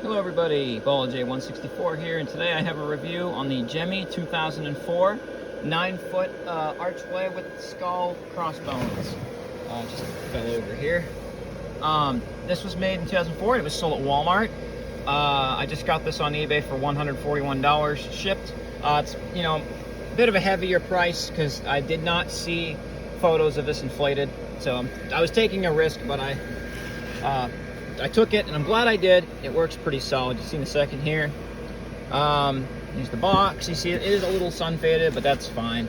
Hello everybody, BallJ164 here, and today I have a review on the Gemmy 2004 9-foot archway with skull crossbones. Just fell over here. This was made in 2004. It was sold at Walmart. I just got this on eBay for $141 shipped. It's, you know, a bit of a heavier price because I did not see photos of this inflated. So I was taking a risk, but I took it, and I'm glad I did. It works pretty solid. You see in a second here. Here's the box. You see it is a little sun faded, but that's fine.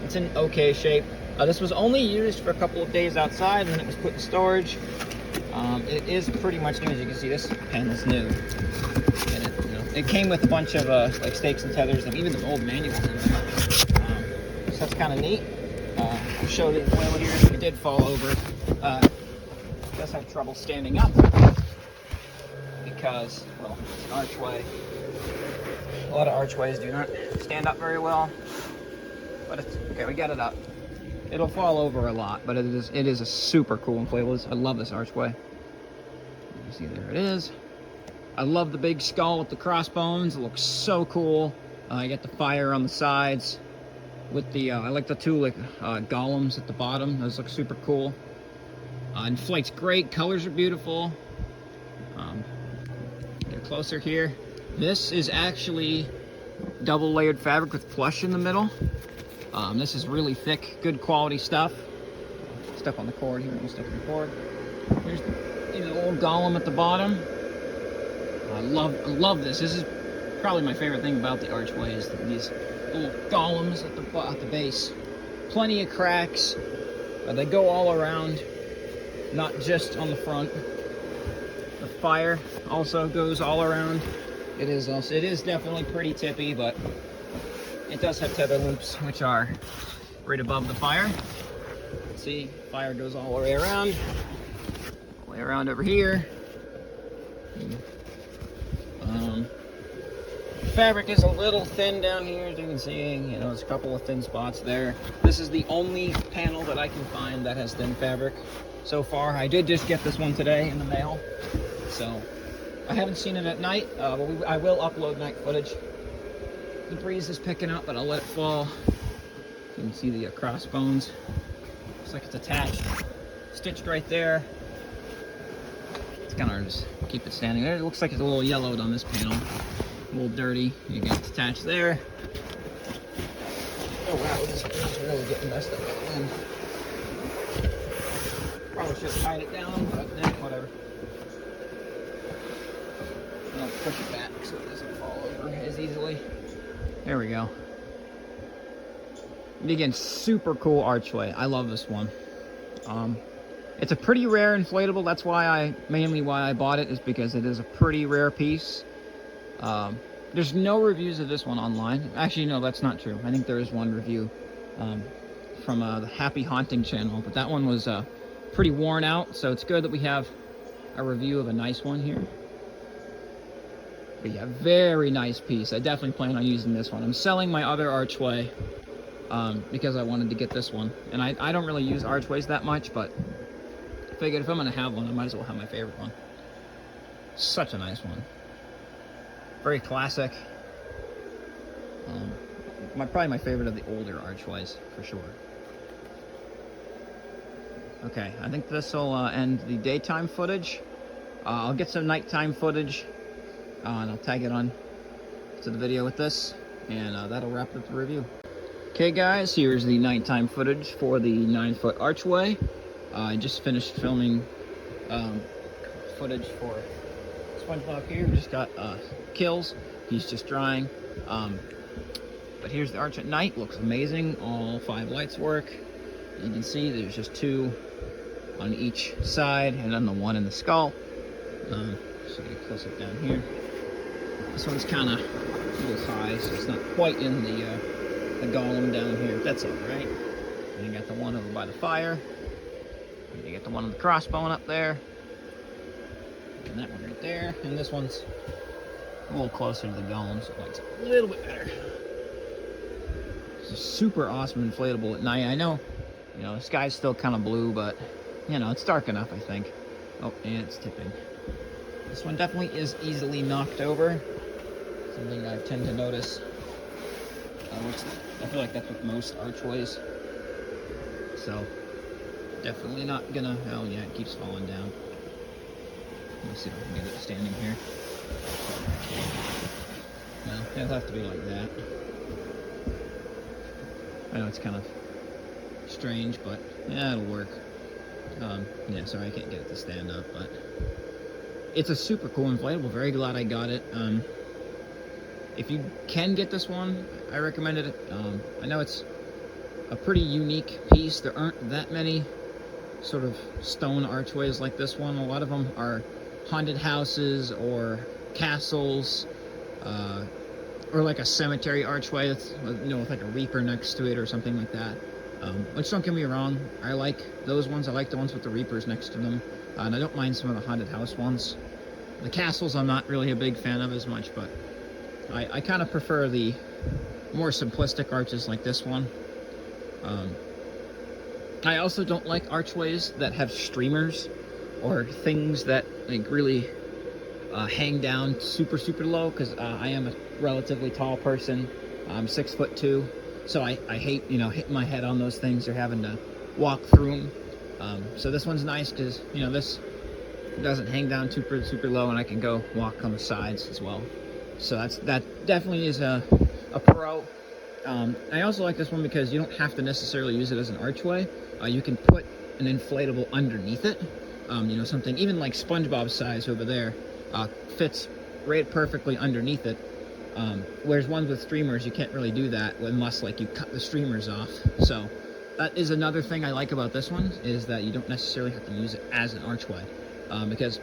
It's in okay shape. This was only used for a couple of days outside, and then it was put in storage. It is pretty much new. As you can see, this panel's new. And it came with a bunch of like stakes and tethers, and even the old manuals in there. So that's kind of neat. I'll show the inflatable here. It did fall over. Does have trouble standing up because, well, it's an archway. A lot of archways do not stand up very well, but it's okay. We got it up. It'll fall over a lot, but it is a super cool inflatable. I love this archway. You see, there it is. I love the big skull with the crossbones. It looks so cool. You got the fire on the sides with the I like the two golems at the bottom. Those look super cool. Inflates great. Colors are beautiful. Get closer here. This is actually double layered fabric with plush in the middle. This is really thick, good quality stuff. Step on the cord here. We'll step on the cord. Here's the old golem at the bottom. I love this. This is probably my favorite thing about the archway is these little golems at the base. Plenty of cracks. They go all around. Not just on the front. The fire also goes all around. It is definitely pretty tippy, but it does have tether loops, which are right above the fire. See, fire goes all the way around. All the way around over here. Fabric is a little thin down here, as you can see. There's a couple of thin spots there. This is the only panel that I can find that has thin fabric so far. I did just get this one today in the mail, so I haven't seen it at night, but I will upload night footage. The breeze is picking up, but I'll let it fall. You can see the crossbones. Looks like it's attached, stitched right there. It's gonna just keep it standing there. It looks like it's a little yellowed on this panel. A little dirty. You got it attached there. Oh wow, this is really getting messed up by the wind. Probably should have tied it down, but whatever. I'll push it back so it doesn't fall over as easily. There we go. And again, super cool archway. I love this one. It's a pretty rare inflatable. That's mainly why I bought it, is because it is a pretty rare piece. There's no reviews of this one online. Actually, no, that's not true. I think there is one review from the Happy Haunting channel, but that one was pretty worn out, so it's good that we have a review of a nice one here. But yeah, very nice piece. I definitely plan on using this one. I'm selling my other archway because I wanted to get this one. And I don't really use archways that much, but I figured if I'm going to have one, I might as well have my favorite one. Such a nice one. Very classic. Probably my favorite of the older archways, for sure. Okay, I think this will end the daytime footage. I'll get some nighttime footage, and I'll tag it on to the video with this, and that'll wrap up the review. Okay guys, here's the nighttime footage for the 9-foot archway. I just finished filming footage for SpongeBob here. We just got kills. He's just drying. But here's the arch at night. Looks amazing. All 5 lights work. You can see there's just 2 on each side, and then the 1 in the skull. So get a close up down here. This one's kind of a little high, so it's not quite in the golem down here. That's all right. And you got the one over by the fire. And you got the one on the crossbone up there. And that one right there. And this one's a little closer to the golem, so it lights up a little bit better. It's a super awesome inflatable at night. I know, the sky's still kind of blue, but, it's dark enough, I think. Oh, and it's tipping. This one definitely is easily knocked over. Something I tend to notice. I feel like that's with most archways. So, definitely not gonna, oh yeah, it keeps falling down. Let me see if I can get it standing here. No, it'll have to be like that. I know it's kind of strange, but yeah, it'll work. Yeah, sorry I can't get it to stand up, but it's a super cool inflatable. Very glad I got it. If you can get this one, I recommend it. I know it's a pretty unique piece. There aren't that many sort of stone archways like this one. A lot of them are haunted houses or castles, or like a cemetery archway that's, you know, with like a reaper next to it or something like that. Which, don't get me wrong, I like those ones. I like the ones with the reapers next to them, and I don't mind some of the haunted house ones. The castles I'm not really a big fan of as much, but I kind of prefer the more simplistic arches like this one. I also don't like archways that have streamers or things that like really hang down super low, because I am a relatively tall person. I'm 6'2", so I hate, you know, hitting my head on those things or having to walk through them. So this one's nice because, you know, this doesn't hang down super low, and I can go walk on the sides as well. So that definitely is a pro. I also like this one because you don't have to necessarily use it as an archway. You can put an inflatable underneath it. You know, something even like SpongeBob's size over there fits right perfectly underneath it. Whereas ones with streamers, you can't really do that unless like you cut the streamers off. So that is another thing I like about this one, is that you don't necessarily have to use it as an archway, because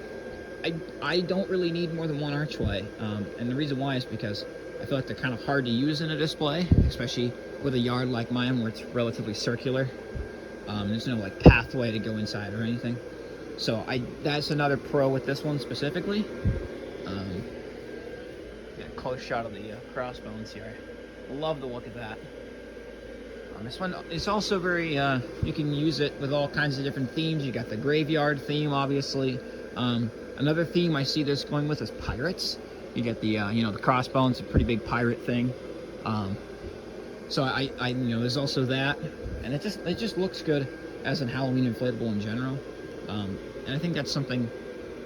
I don't really need more than one archway, and the reason why is because I feel like they're kind of hard to use in a display, especially with a yard like mine where it's relatively circular. There's no like pathway to go inside or anything. So that's another pro with this one specifically. Get a close shot of the crossbones here. Love the look of that. This one is also very, you can use it with all kinds of different themes. You got the graveyard theme, obviously. Another theme I see this going with is pirates. You get the, you know, the crossbones, a pretty big pirate thing. So I, you know, there's also that, and it just looks good as an Halloween inflatable in general. And I think that's something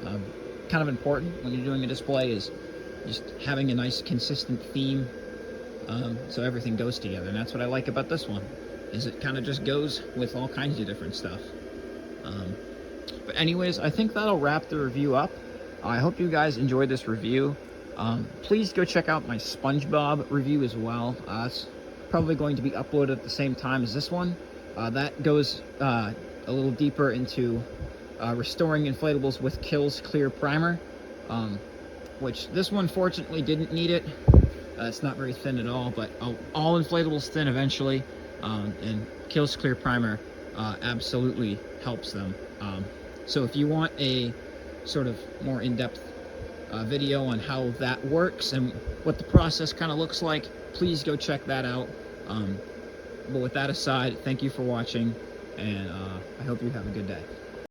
kind of important when you're doing a display, is just having a nice consistent theme, so everything goes together. And that's what I like about this one, is it kind of just goes with all kinds of different stuff. But anyways, I think that'll wrap the review up. I hope you guys enjoyed this review. Please go check out my SpongeBob review as well. It's probably going to be uploaded at the same time as this one. That goes a little deeper into restoring inflatables with Kills Clear Primer, which this one fortunately didn't need it. It's not very thin at all, but all inflatables thin eventually, and Kills Clear Primer absolutely helps them. So if you want a sort of more in-depth video on how that works and what the process kind of looks like, please go check that out. But with that aside, thank you for watching, and I hope you have a good day.